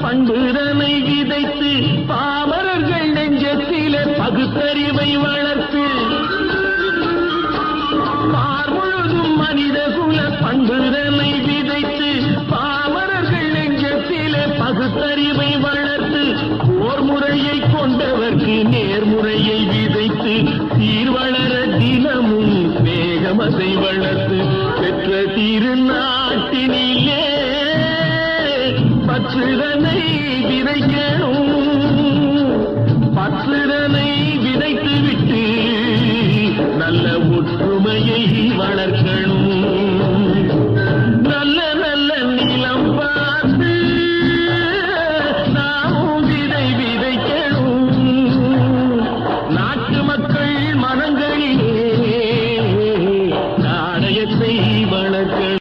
பண்புதனை விதைத்து பாமரர்கள் நெஞ்சத்திலே பகுத்தறிவை வளர்த்து பார்முழுதும் மனித குல பண்புதனை விதைத்து பாமரர்கள் நெஞ்சத்திலே பகுத்தறிவை வளர்த்து போர் முறையை கொண்டவர்க்கு நேர்முறையை விதைத்து சீர்வளர தினமும் வேகமதை வளர்த்து பெற்ற திருநாட்டினிலே பற்றுதனை விதைக்கணும்.